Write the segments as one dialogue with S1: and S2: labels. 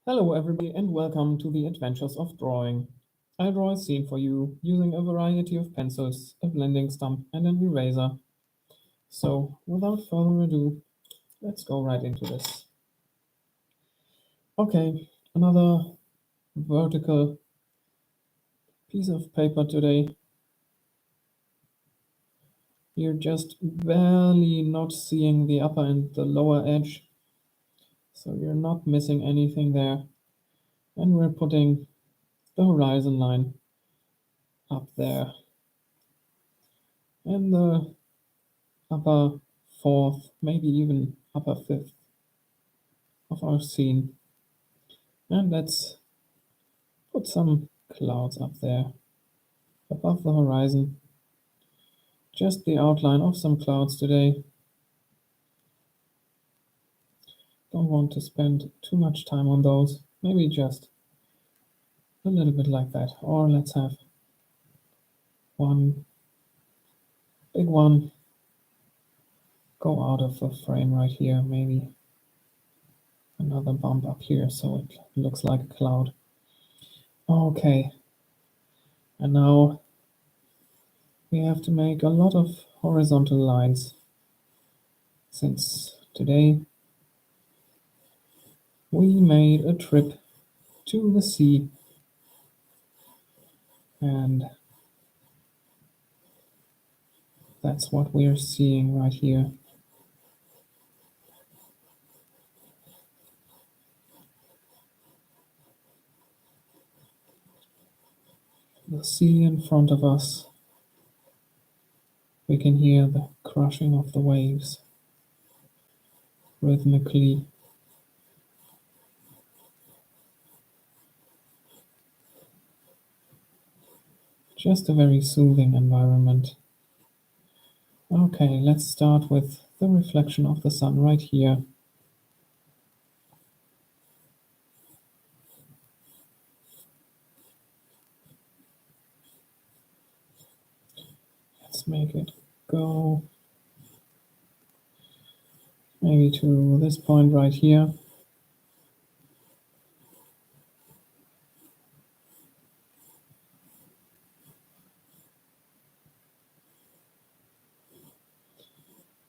S1: Hello everybody and welcome to the Adventures of Drawing. I'll draw a scene for you using a variety of pencils, a blending stump and an eraser. So without further ado, let's go right into this. Okay, another vertical piece of paper today. You're just barely not seeing the upper and the lower edge, so you're not missing anything there. And we're putting the horizon line up there. And the upper fourth, maybe even upper fifth of our scene. And let's put some clouds up there above the horizon. Just the outline of some clouds today. Don't want to spend too much time on those. Maybe just a little bit like that. Or let's have one big one go out of the frame right here. Maybe another bump up here so it looks like a cloud. Okay. And now we have to make a lot of horizontal lines, since today we made a trip to the sea, and that's what we're seeing right here. The sea in front of us. We can hear the crashing of the waves rhythmically. Just a very soothing environment. Okay, let's start with the reflection of the sun right here. Let's make it go maybe to this point right here.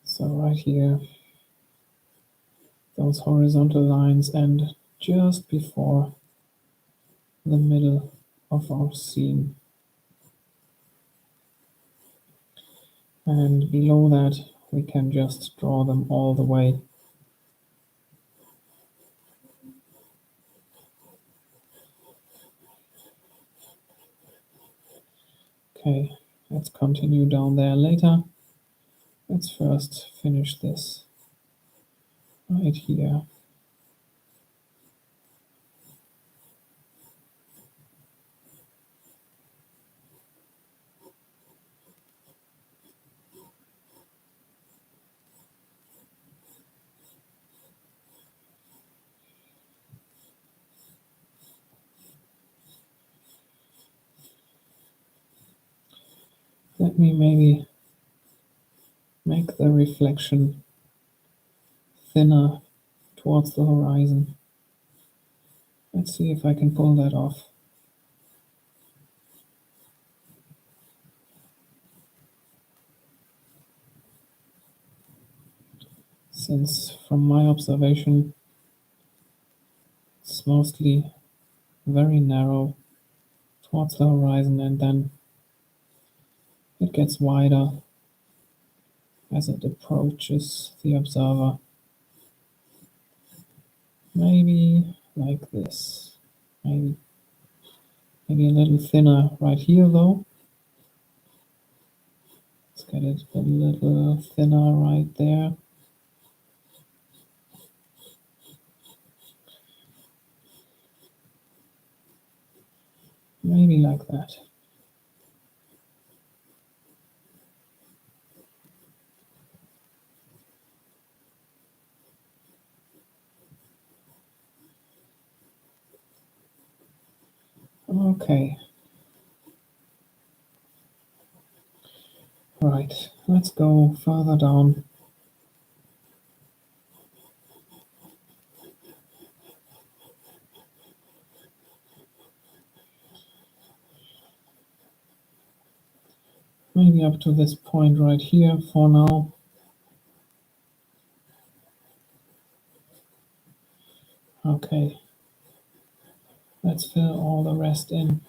S1: So right here, those horizontal lines end just before the middle of our scene. And below that, we can just draw them all the way. Okay, let's continue down there later. Let's first finish this right here. Let me maybe make the reflection thinner towards the horizon. Let's see if I can pull that off. Since from my observation, it's mostly very narrow towards the horizon, and then it gets wider as it approaches the observer. Maybe like this. Maybe a little thinner right here though. Let's get it a little thinner right there. Maybe like that. Okay. Right, let's go further down. maybe up to this point right here for now. Okay, let's fill all the rest in.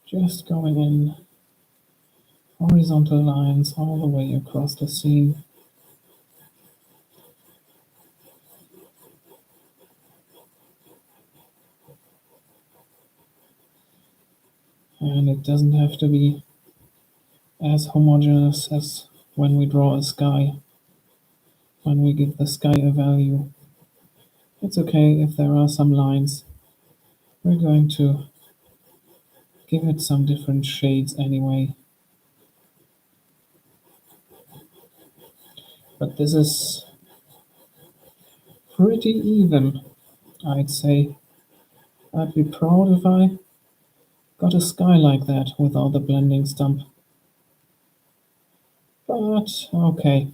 S1: Just going in horizontal lines all the way across the scene. And it doesn't have to be as homogeneous as when we draw a sky, when we give the sky a value. It's okay if there are some lines. We're going to give it some different shades anyway. But this is pretty even, I'd say. I'd be proud if I got a sky like that without the blending stump. But okay.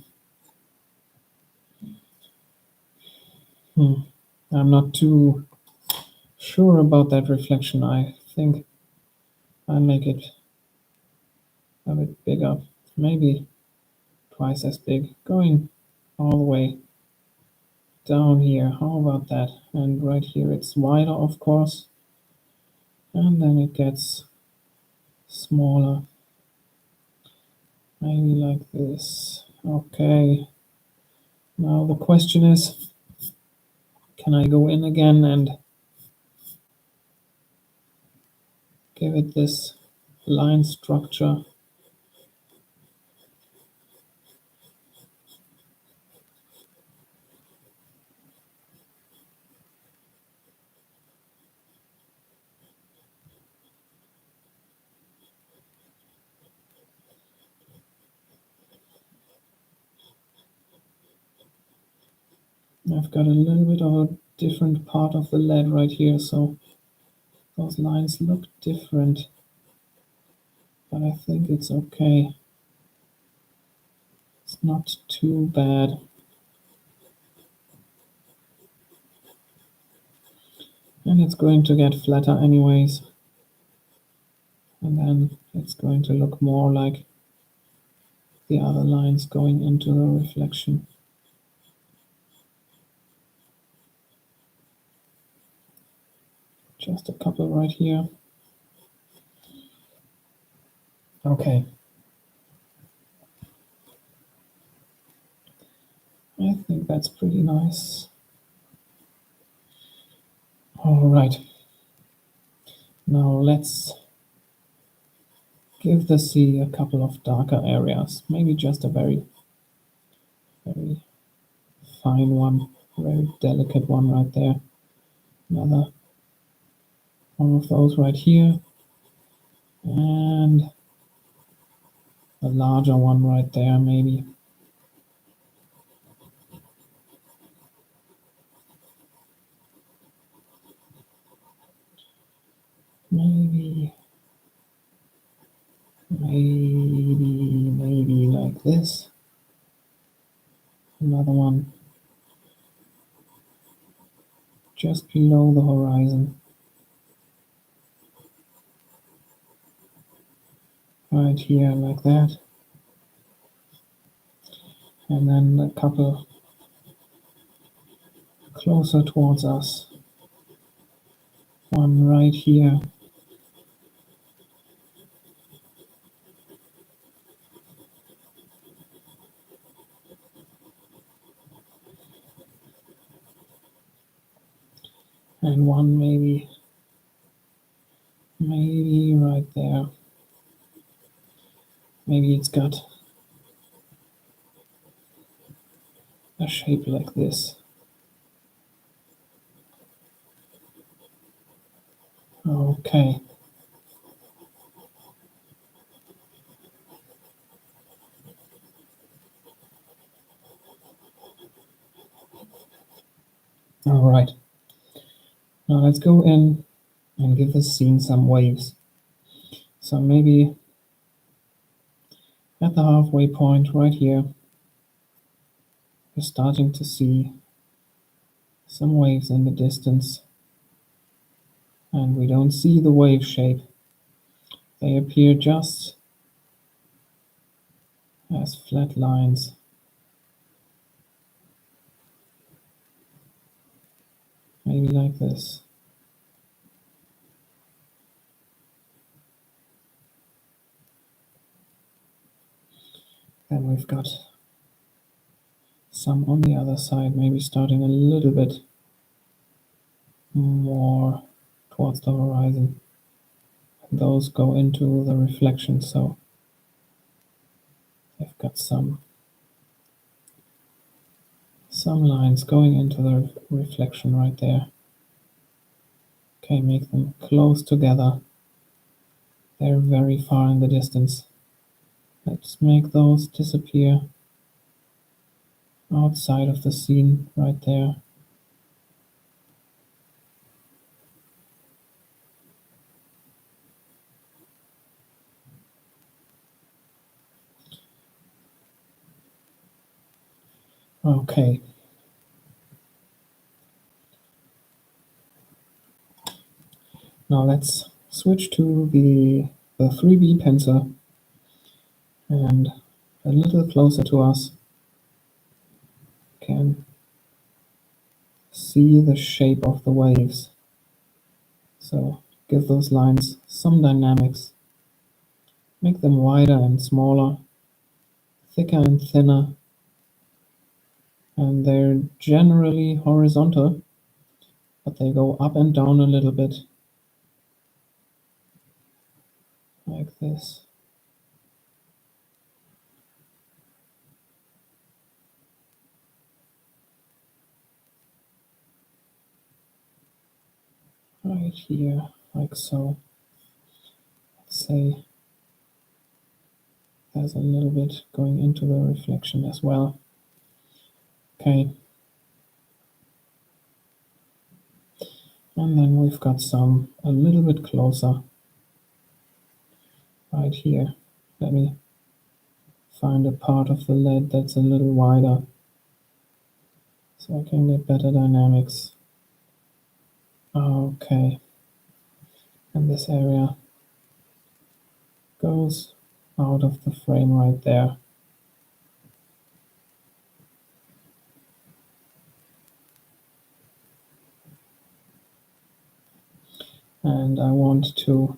S1: I'm not too sure about that reflection. I think I'll make it a bit bigger, maybe twice as big, going all the way down here. How about that? And right here it's wider, of course, and then it gets smaller, maybe like this. Okay, now the question is, can I go in again and give it this line structure? I've got a little bit of a different part of the lead right here, so those lines look different, but I think it's okay. It's not too bad. And it's going to get flatter anyways. And then it's going to look more like the other lines going into the reflection. Just a couple right here. Okay. I think that's pretty nice. All right. Now let's give the sea a couple of darker areas. Maybe just a very, very fine one, very delicate one right there. Another one of those right here. And a larger one right there, maybe. Maybe like this. Another one just below the horizon. Right here, like that. And then a couple closer towards us. One right here. And one maybe right there. Maybe it's got a shape like this. Okay. All right. Now let's go in and give this scene some waves. So maybe at the halfway point right here, we're starting to see some waves in the distance, and we don't see the wave shape. They appear just as flat lines. Maybe like this. Then we've got some on the other side, maybe starting a little bit more towards the horizon. Those go into the reflection, so they've got some lines going into the reflection right there. Okay, make them close together. They're very far in the distance. Let's make those disappear outside of the scene right there. Okay. Now let's switch to the 3B pencil and a little closer to us can see the shape of the waves. So give those lines some dynamics. Make them wider and smaller, thicker and thinner, and they're generally horizontal, but they go up and down a little bit, like this. Right here, like so. Let's say there's a little bit going into the reflection as well. Okay. And then we've got some a little bit closer right here. Let me find a part of the lead that's a little wider so I can get better dynamics. Okay. And this area goes out of the frame right there. And I want to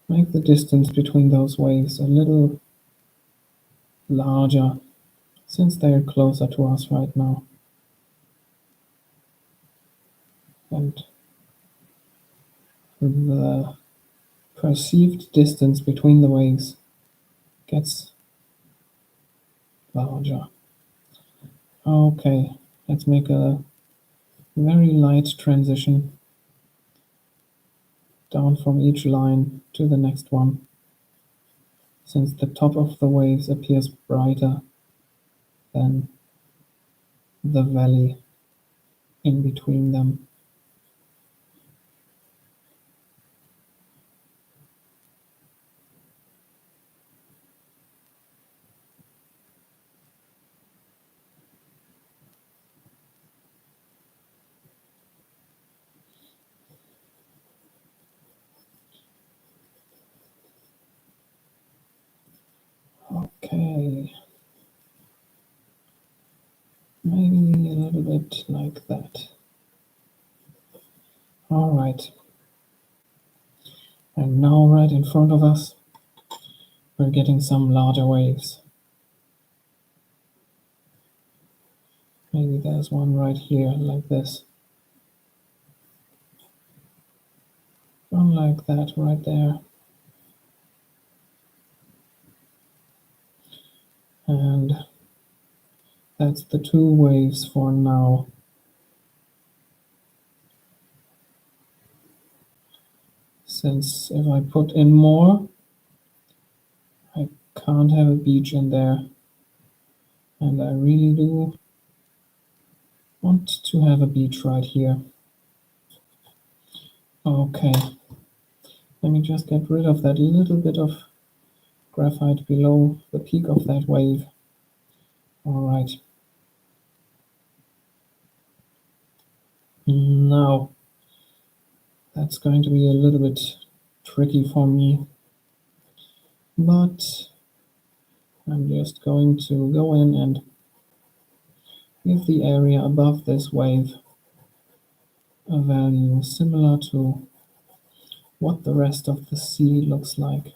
S1: make the distance between those waves a little larger since they're closer to us right now. And the perceived distance between the waves gets larger. Okay, let's make a very light transition down from each line to the next one, since the top of the waves appears brighter than the valley in between them. Okay, maybe a little bit like that. All right. And now right in front of us, we're getting some larger waves. Maybe there's one right here, like this. One like that right there. And that's the two waves for now. Since if I put in more, I can't have a beach in there. And I really do want to have a beach right here. Okay, let me just get rid of that little bit of graphite below the peak of that wave. All right. Now, that's going to be a little bit tricky for me, but I'm just going to go in and give the area above this wave a value similar to what the rest of the sea looks like.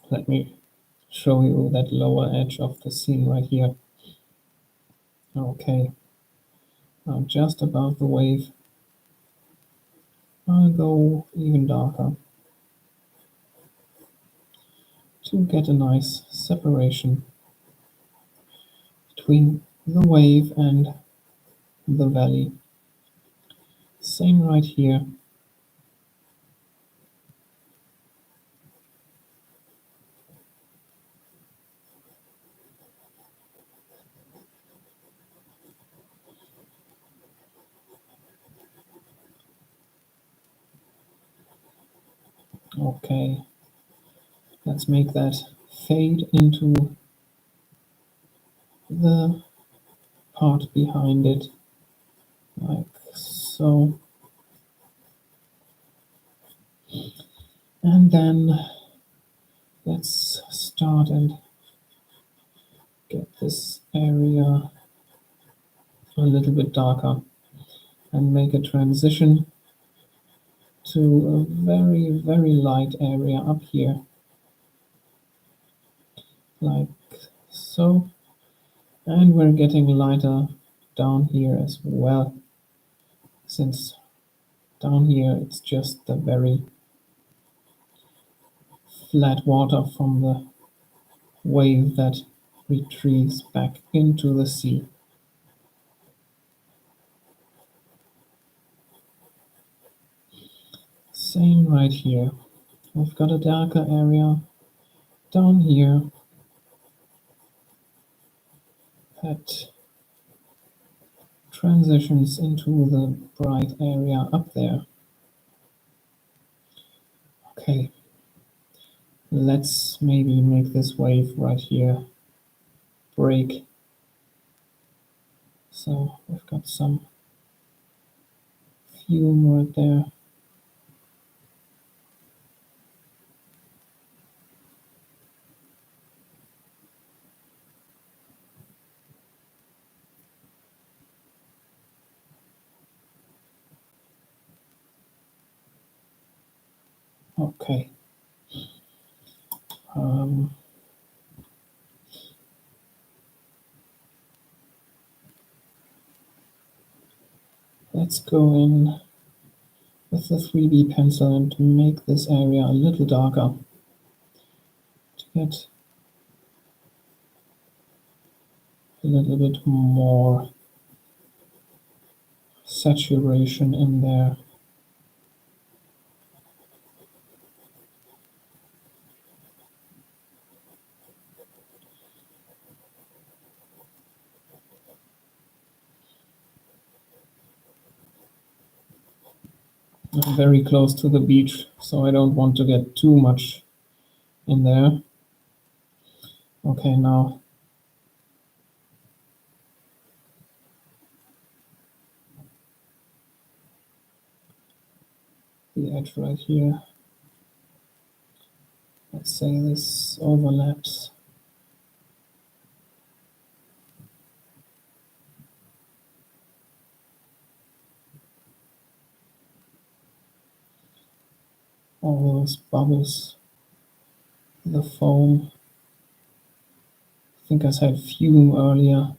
S1: Let me show you that lower edge of the scene right here. Okay, now just above the wave, I'll go even darker to get a nice separation between the wave and the valley. Same right here. Okay, let's make that fade into the part behind it, like so. And then let's start and get this area a little bit darker and make a transition to a very, very light area up here, like so. And we're getting lighter down here as well, since down here it's just the very flat water from the wave that retreats back into the sea. Same right here. We've got a darker area down here that transitions into the bright area up there. Okay, let's maybe make this wave right here break. So we've got some fume right there. Okay. Let's go in with the 3B pencil and make this area a little darker to get a little bit more saturation in there. I'm very close to the beach, so I don't want to get too much in there. Okay, now the edge right here. Let's say this overlaps. All those bubbles, the foam. I think I said fume earlier.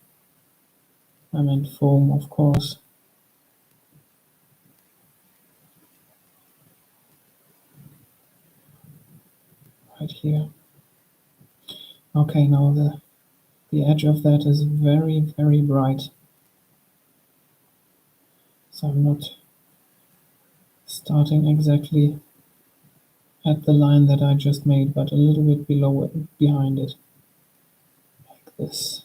S1: I meant foam, of course. Right here. Okay, now the edge of that is very, very bright. So I'm not starting exactly at the line that I just made, but a little bit below it, behind it, like this,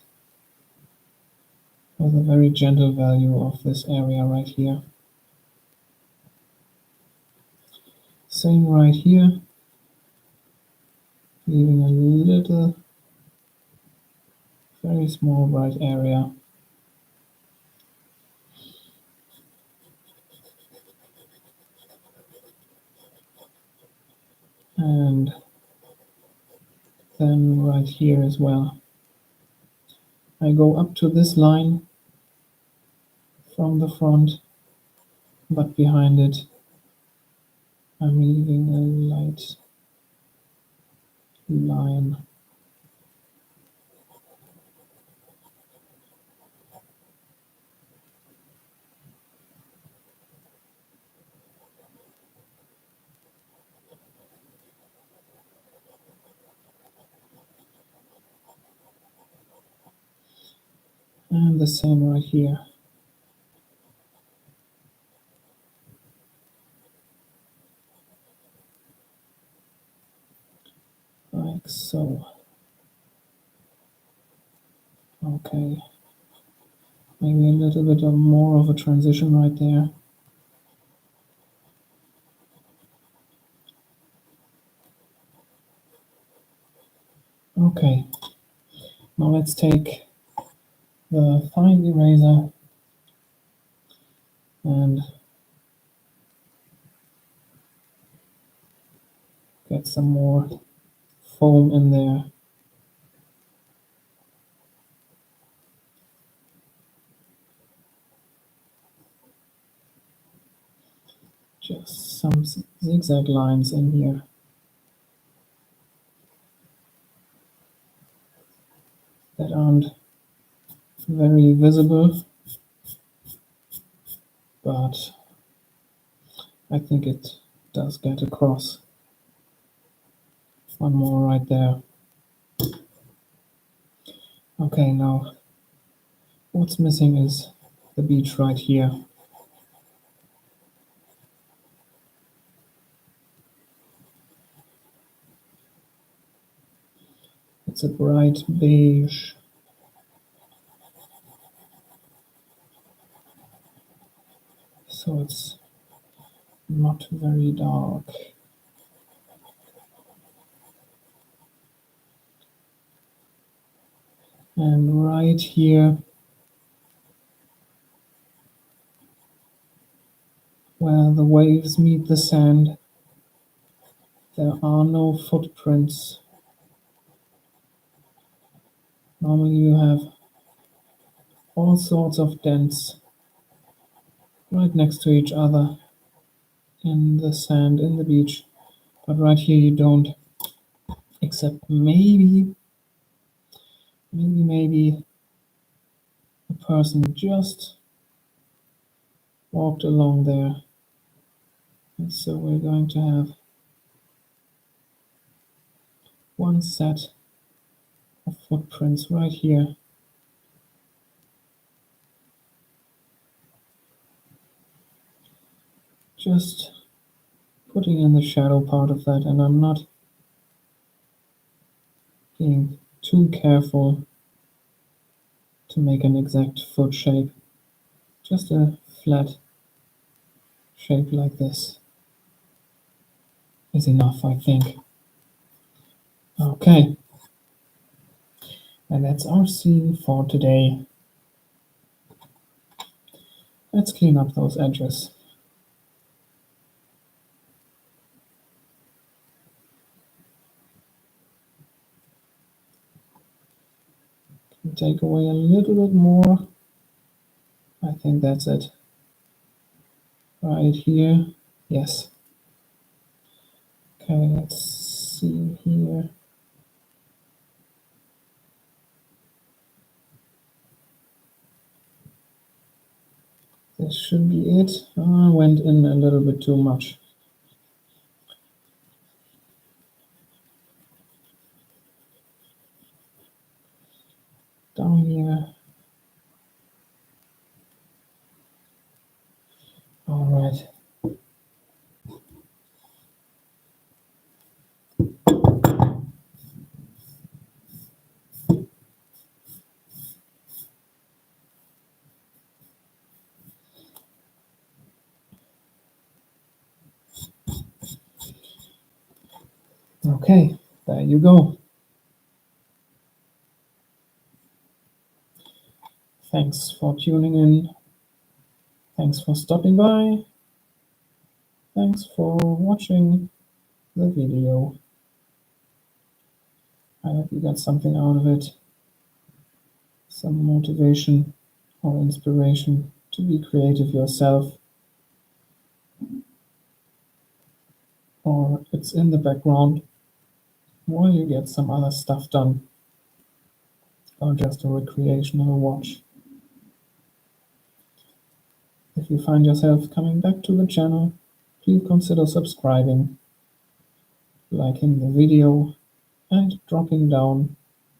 S1: with a very gentle value of this area right here. Same right here, leaving a little, very small bright area. And then right here as well. I go up to this line from the front, but behind it I'm leaving a light line. And the same right here. Like so. Okay. Maybe a little bit more of a transition right there. Okay. Now let's take the fine eraser and get some more foam in there. Just some zigzag lines in here that aren't very visible, but I think it does get across. One more right there. Okay, now what's missing is the beach right here. It's a bright beige. So it's not very dark. And right here, where the waves meet the sand, there are no footprints. Normally you have all sorts of dents right next to each other in the sand, in the beach. But right here you don't, except maybe a person just walked along there. And so we're going to have one set of footprints right here. Just putting in the shadow part of that, and I'm not being too careful to make an exact foot shape. Just a flat shape like this is enough, I think. Okay, and that's our scene for today. Let's clean up those edges. Take away a little bit more. I think that's it. Right here. Yes. Okay, let's see here. This should be it. I went in a little bit too much. Down here. All right. Okay, there you go. Thanks for tuning in. Thanks for stopping by. Thanks for watching the video. I hope you got something out of it. Some motivation or inspiration to be creative yourself. Or it's in the background while you get some other stuff done. Or just a recreational watch. If you find yourself coming back to the channel, please consider subscribing, liking the video, and dropping down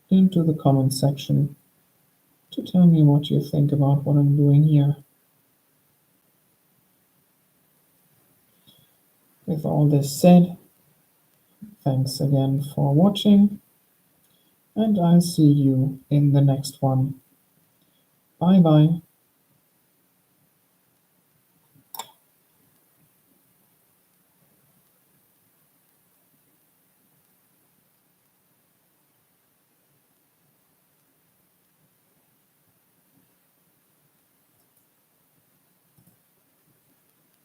S1: into the comment section to tell me what you think about what I'm doing here. With all this said, thanks again for watching, and I'll see you in the next one. Bye bye.